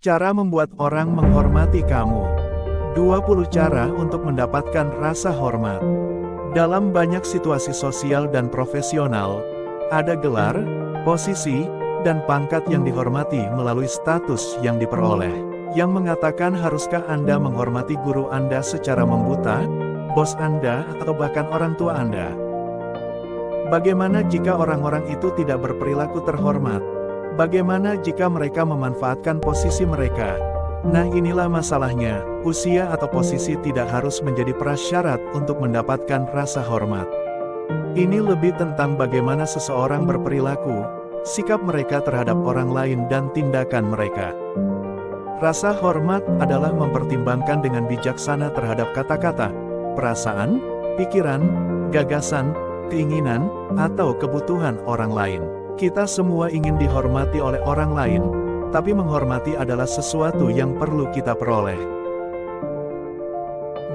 Cara membuat orang menghormati kamu. 20 cara untuk mendapatkan rasa hormat. Dalam banyak situasi sosial dan profesional, ada gelar, posisi, dan pangkat yang dihormati melalui status yang diperoleh. Yang mengatakan haruskah Anda menghormati guru Anda secara membuta, bos Anda, atau bahkan orang tua Anda? Bagaimana jika orang-orang itu tidak berperilaku terhormat? Bagaimana jika mereka memanfaatkan posisi mereka? Nah, inilah masalahnya, usia atau posisi tidak harus menjadi prasyarat untuk mendapatkan rasa hormat. Ini lebih tentang bagaimana seseorang berperilaku, sikap mereka terhadap orang lain dan tindakan mereka. Rasa hormat adalah mempertimbangkan dengan bijaksana terhadap kata-kata, perasaan, pikiran, gagasan, keinginan, atau kebutuhan orang lain. Kita semua ingin dihormati oleh orang lain, tapi menghormati adalah sesuatu yang perlu kita peroleh.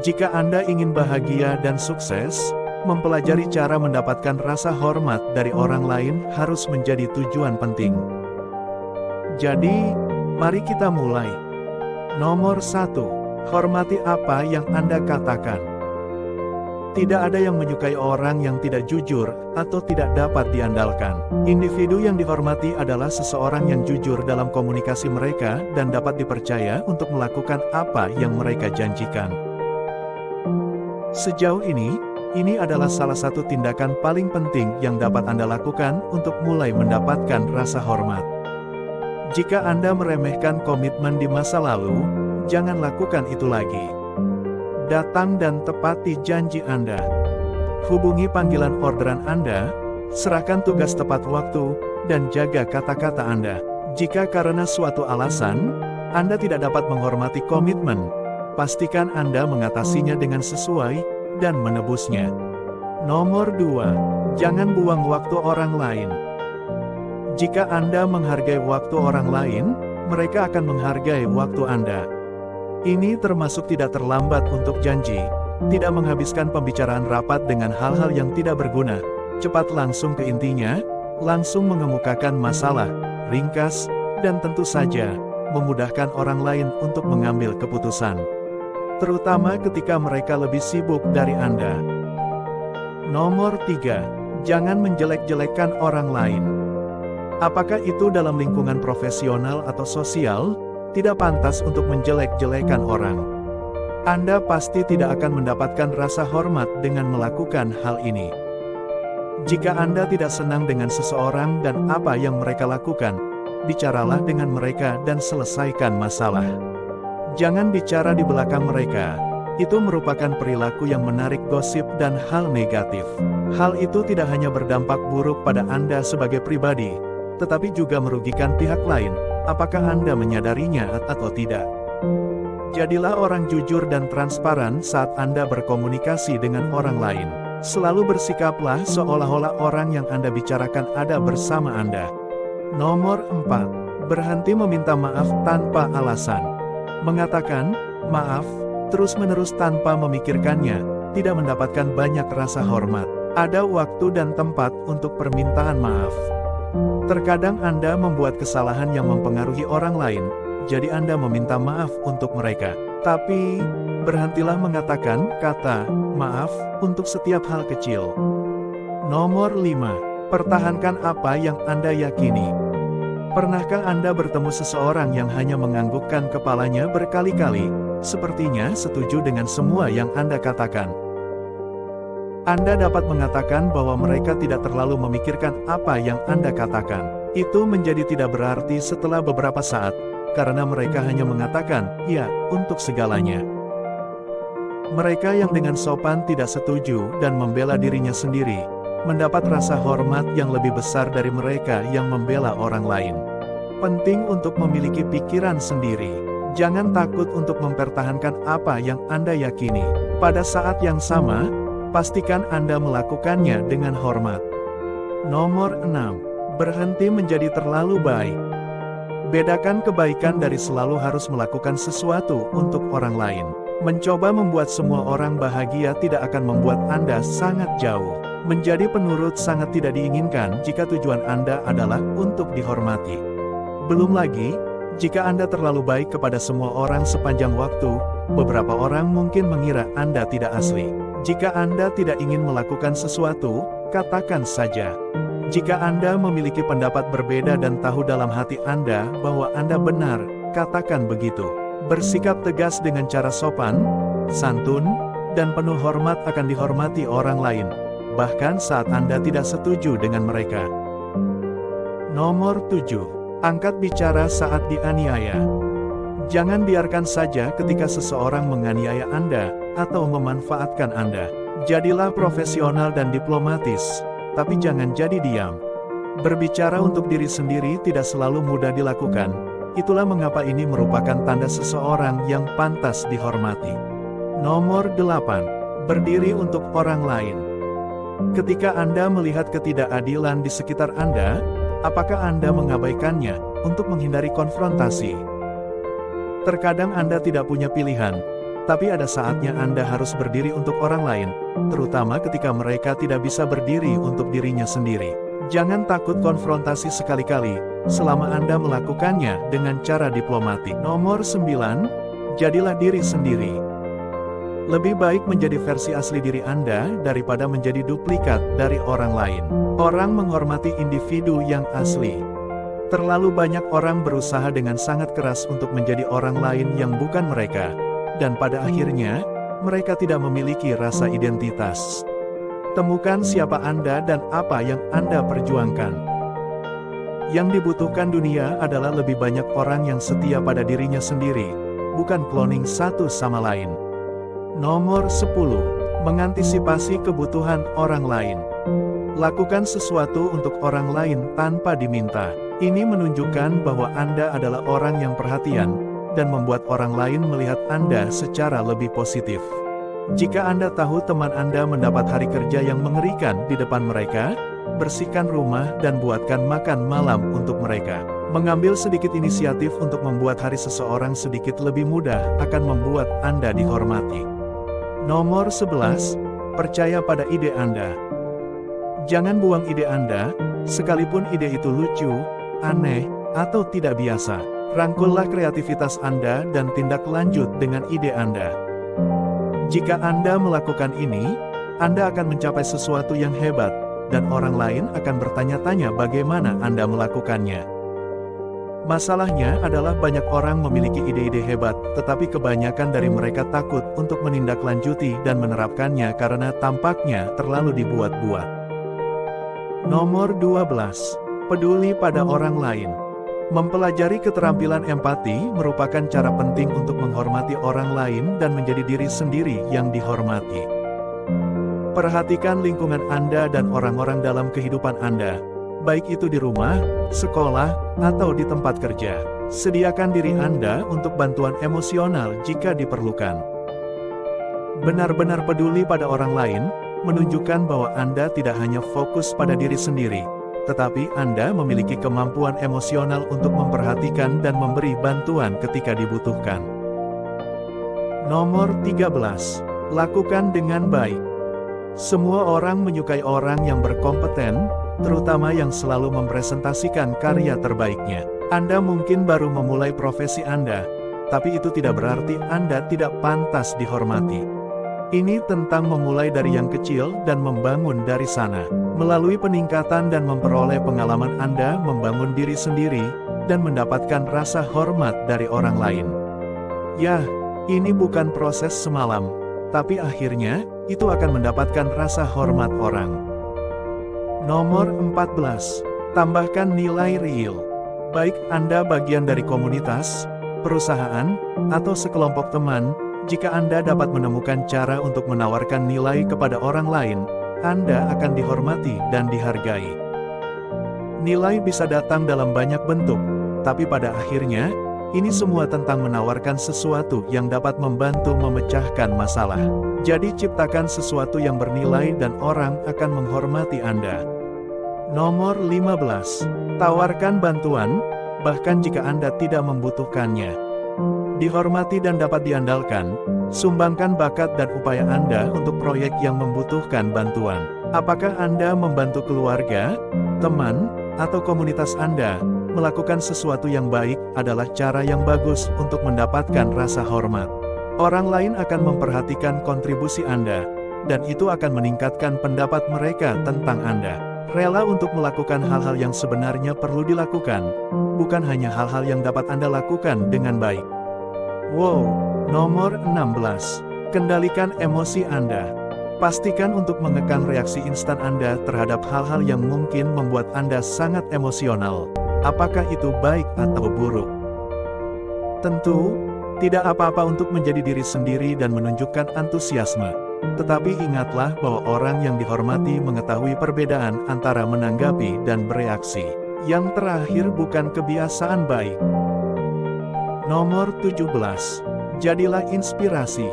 Jika Anda ingin bahagia dan sukses, mempelajari cara mendapatkan rasa hormat dari orang lain harus menjadi tujuan penting. Jadi, mari kita mulai. Nomor 1. Hormati apa yang Anda katakan. Tidak ada yang menyukai orang yang tidak jujur, atau tidak dapat diandalkan. Individu yang dihormati adalah seseorang yang jujur dalam komunikasi mereka, dan dapat dipercaya untuk melakukan apa yang mereka janjikan. Sejauh ini adalah salah satu tindakan paling penting yang dapat Anda lakukan untuk mulai mendapatkan rasa hormat. Jika Anda meremehkan komitmen di masa lalu, jangan lakukan itu lagi. Datang dan tepati janji Anda. Hubungi panggilan orderan Anda, serahkan tugas tepat waktu, dan jaga kata-kata Anda. Jika karena suatu alasan, Anda tidak dapat menghormati komitmen, pastikan Anda mengatasinya dengan sesuai, dan menebusnya. Nomor 2. Jangan buang waktu orang lain. Jika Anda menghargai waktu orang lain, mereka akan menghargai waktu Anda. Ini termasuk tidak terlambat untuk janji, tidak menghabiskan pembicaraan rapat dengan hal-hal yang tidak berguna, cepat langsung ke intinya, langsung mengemukakan masalah, ringkas, dan tentu saja, memudahkan orang lain untuk mengambil keputusan. Terutama ketika mereka lebih sibuk dari Anda. Nomor 3. Jangan menjelek-jelekkan orang lain. Apakah itu dalam lingkungan profesional atau sosial? Tidak pantas untuk menjelek-jelekan orang. Anda pasti tidak akan mendapatkan rasa hormat dengan melakukan hal ini. Jika Anda tidak senang dengan seseorang dan apa yang mereka lakukan, bicaralah dengan mereka dan selesaikan masalah. Jangan bicara di belakang mereka. Itu merupakan perilaku yang menarik gosip dan hal negatif. Hal itu tidak hanya berdampak buruk pada Anda sebagai pribadi, tetapi juga merugikan pihak lain. Apakah Anda menyadarinya atau tidak? Jadilah orang jujur dan transparan saat Anda berkomunikasi dengan orang lain. Selalu bersikaplah seolah-olah orang yang Anda bicarakan ada bersama Anda. Nomor 4. Berhenti meminta maaf tanpa alasan. Mengatakan maaf terus-menerus tanpa memikirkannya tidak mendapatkan banyak rasa hormat. Ada waktu dan tempat untuk permintaan maaf. Terkadang Anda membuat kesalahan yang mempengaruhi orang lain, jadi Anda meminta maaf untuk mereka. Tapi, berhentilah mengatakan kata maaf untuk setiap hal kecil. Nomor 5. Pertahankan apa yang Anda yakini. Pernahkah Anda bertemu seseorang yang hanya menganggukkan kepalanya berkali-kali, sepertinya setuju dengan semua yang Anda katakan? Anda dapat mengatakan bahwa mereka tidak terlalu memikirkan apa yang Anda katakan. Itu menjadi tidak berarti setelah beberapa saat, karena mereka hanya mengatakan, ya, untuk segalanya. Mereka yang dengan sopan tidak setuju dan membela dirinya sendiri, mendapat rasa hormat yang lebih besar dari mereka yang membela orang lain. Penting untuk memiliki pikiran sendiri. Jangan takut untuk mempertahankan apa yang Anda yakini. Pada saat yang sama, pastikan Anda melakukannya dengan hormat. Nomor 6. Berhenti menjadi terlalu baik. Bedakan kebaikan dari selalu harus melakukan sesuatu untuk orang lain. Mencoba membuat semua orang bahagia tidak akan membuat Anda sangat jauh. Menjadi penurut sangat tidak diinginkan jika tujuan Anda adalah untuk dihormati. Belum lagi, Jika Anda terlalu baik kepada semua orang sepanjang waktu, beberapa orang mungkin mengira Anda tidak asli. Jika Anda tidak ingin melakukan sesuatu, katakan saja. Jika Anda memiliki pendapat berbeda dan tahu dalam hati Anda bahwa Anda benar, katakan begitu. Bersikap tegas dengan cara sopan, santun, dan penuh hormat akan dihormati orang lain, bahkan saat Anda tidak setuju dengan mereka. Nomor 7. Angkat bicara saat dianiaya. Jangan biarkan saja ketika seseorang menganiaya Anda, atau memanfaatkan Anda. Jadilah profesional dan diplomatis, tapi jangan jadi diam. Berbicara untuk diri sendiri tidak selalu mudah dilakukan, itulah mengapa ini merupakan tanda seseorang yang pantas dihormati. Nomor 8. Berdiri untuk orang lain. Ketika Anda melihat ketidakadilan di sekitar Anda, apakah Anda mengabaikannya untuk menghindari konfrontasi? Terkadang Anda tidak punya pilihan, tapi ada saatnya Anda harus berdiri untuk orang lain, terutama ketika mereka tidak bisa berdiri untuk dirinya sendiri. Jangan takut konfrontasi sekali-kali, selama Anda melakukannya dengan cara diplomatik. Nomor 9. Jadilah diri sendiri. Lebih baik menjadi versi asli diri Anda daripada menjadi duplikat dari orang lain. Orang menghormati individu yang asli. Terlalu banyak orang berusaha dengan sangat keras untuk menjadi orang lain yang bukan mereka, dan pada akhirnya, mereka tidak memiliki rasa identitas. Temukan siapa Anda dan apa yang Anda perjuangkan. Yang dibutuhkan dunia adalah lebih banyak orang yang setia pada dirinya sendiri, bukan cloning satu sama lain. Nomor 10. Mengantisipasi kebutuhan orang lain. Lakukan sesuatu untuk orang lain tanpa diminta. Ini menunjukkan bahwa Anda adalah orang yang perhatian, dan membuat orang lain melihat Anda secara lebih positif. Jika Anda tahu teman Anda mendapat hari kerja yang mengerikan di depan mereka, bersihkan rumah dan buatkan makan malam untuk mereka. Mengambil sedikit inisiatif untuk membuat hari seseorang sedikit lebih mudah akan membuat Anda dihormati. Nomor 11. Percaya pada ide Anda. Jangan buang ide Anda, sekalipun ide itu lucu, aneh, atau tidak biasa. Rangkullah kreativitas Anda dan tindak lanjut dengan ide Anda. Jika Anda melakukan ini, Anda akan mencapai sesuatu yang hebat, dan orang lain akan bertanya-tanya bagaimana Anda melakukannya. Masalahnya adalah banyak orang memiliki ide-ide hebat, tetapi kebanyakan dari mereka takut untuk menindaklanjuti dan menerapkannya karena tampaknya terlalu dibuat-buat. Nomor 12. Peduli pada orang lain. Mempelajari keterampilan empati merupakan cara penting untuk menghormati orang lain dan menjadi diri sendiri yang dihormati. Perhatikan lingkungan Anda dan orang-orang dalam kehidupan Anda, baik itu di rumah, sekolah, atau di tempat kerja. Sediakan diri Anda untuk bantuan emosional jika diperlukan. Benar-benar peduli pada orang lain, menunjukkan bahwa Anda tidak hanya fokus pada diri sendiri, tetapi Anda memiliki kemampuan emosional untuk memperhatikan dan memberi bantuan ketika dibutuhkan. Nomor 13. Lakukan dengan baik. Semua orang menyukai orang yang berkompeten, terutama yang selalu mempresentasikan karya terbaiknya. Anda mungkin baru memulai profesi Anda, tapi itu tidak berarti Anda tidak pantas dihormati. Ini tentang memulai dari yang kecil dan membangun dari sana. Melalui peningkatan dan memperoleh pengalaman Anda membangun diri sendiri, dan mendapatkan rasa hormat dari orang lain. Ya, ini bukan proses semalam, tapi akhirnya, itu akan mendapatkan rasa hormat orang. Nomor 14. Tambahkan nilai real. Baik Anda bagian dari komunitas, perusahaan, atau sekelompok teman, jika Anda dapat menemukan cara untuk menawarkan nilai kepada orang lain, Anda akan dihormati dan dihargai. Nilai bisa datang dalam banyak bentuk, tapi pada akhirnya, ini semua tentang menawarkan sesuatu yang dapat membantu memecahkan masalah. Jadi ciptakan sesuatu yang bernilai dan orang akan menghormati Anda. Nomor 15. Tawarkan bantuan, bahkan jika Anda tidak membutuhkannya. Dihormati dan dapat diandalkan, sumbangkan bakat dan upaya Anda untuk proyek yang membutuhkan bantuan. Apakah Anda membantu keluarga, teman, atau komunitas Anda? Melakukan sesuatu yang baik adalah cara yang bagus untuk mendapatkan rasa hormat. Orang lain akan memperhatikan kontribusi Anda, dan itu akan meningkatkan pendapat mereka tentang Anda. Rela untuk melakukan hal-hal yang sebenarnya perlu dilakukan, bukan hanya hal-hal yang dapat Anda lakukan dengan baik. Wow, nomor 16. Kendalikan emosi Anda. Pastikan untuk mengekang reaksi instan Anda terhadap hal-hal yang mungkin membuat Anda sangat emosional. Apakah itu baik atau buruk? Tentu, tidak apa-apa untuk menjadi diri sendiri dan menunjukkan antusiasme. Tetapi ingatlah bahwa orang yang dihormati mengetahui perbedaan antara menanggapi dan bereaksi. Yang terakhir bukan kebiasaan baik. Nomor 17. Jadilah inspirasi.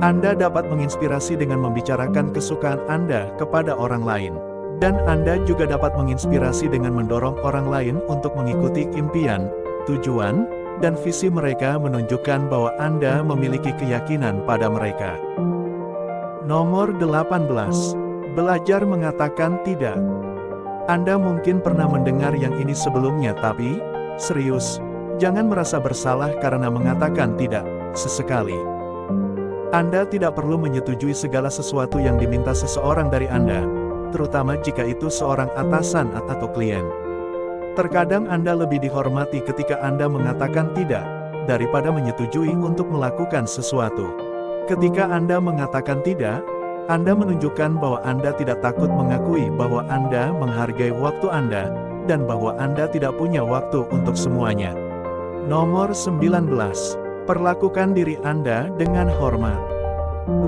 Anda dapat menginspirasi dengan membicarakan kesukaan Anda kepada orang lain. Dan Anda juga dapat menginspirasi dengan mendorong orang lain untuk mengikuti impian, tujuan, dan visi mereka, menunjukkan bahwa Anda memiliki keyakinan pada mereka. Nomor 18. Belajar mengatakan tidak. Anda mungkin pernah mendengar yang ini sebelumnya, tapi, serius, jangan merasa bersalah karena mengatakan tidak, sesekali. Anda tidak perlu menyetujui segala sesuatu yang diminta seseorang dari Anda, terutama jika itu seorang atasan atau klien. Terkadang Anda lebih dihormati ketika Anda mengatakan tidak, daripada menyetujui untuk melakukan sesuatu. Ketika Anda mengatakan tidak, Anda menunjukkan bahwa Anda tidak takut mengakui bahwa Anda menghargai waktu Anda, dan bahwa Anda tidak punya waktu untuk semuanya. Nomor 19. Perlakukan diri Anda dengan hormat.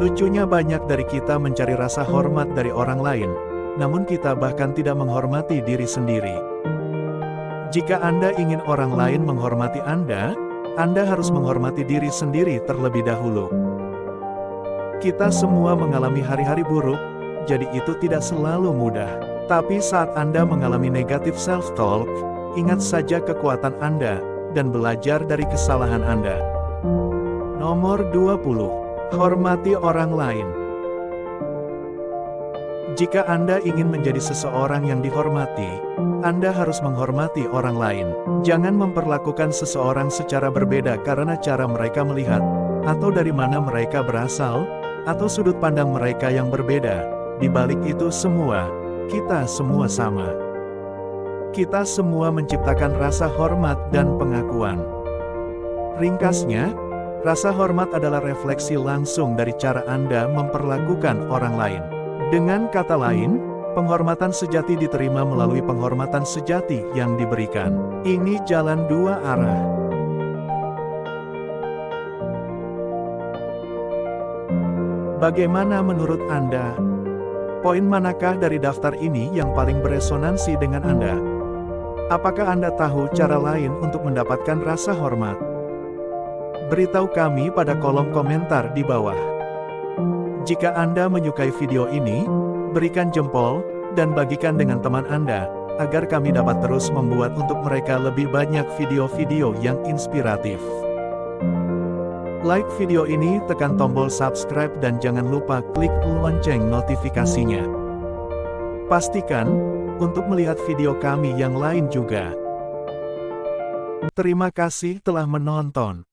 Lucunya banyak dari kita mencari rasa hormat dari orang lain, namun kita bahkan tidak menghormati diri sendiri. Jika Anda ingin orang lain menghormati Anda harus menghormati diri sendiri terlebih dahulu. Kita semua mengalami hari-hari buruk, jadi itu tidak selalu mudah. Tapi saat Anda mengalami negatif self-talk, ingat saja kekuatan Anda, dan belajar dari kesalahan Anda. Nomor 20. Hormati orang lain. Jika Anda ingin menjadi seseorang yang dihormati, Anda harus menghormati orang lain. Jangan memperlakukan seseorang secara berbeda karena cara mereka melihat, atau dari mana mereka berasal, atau sudut pandang mereka yang berbeda. Di balik itu semua, kita semua sama. Kita semua menciptakan rasa hormat dan pengakuan. Ringkasnya, rasa hormat adalah refleksi langsung dari cara Anda memperlakukan orang lain. Dengan kata lain, penghormatan sejati diterima melalui penghormatan sejati yang diberikan. Ini jalan dua arah. Bagaimana menurut Anda? Poin manakah dari daftar ini yang paling beresonansi dengan Anda? Apakah Anda tahu cara lain untuk mendapatkan rasa hormat? Beritahu kami pada kolom komentar di bawah. Jika Anda menyukai video ini, berikan jempol, dan bagikan dengan teman Anda, agar kami dapat terus membuat untuk mereka lebih banyak video-video yang inspiratif. Like video ini, tekan tombol subscribe dan jangan lupa klik lonceng notifikasinya. Pastikan untuk melihat video kami yang lain juga. Terima kasih telah menonton.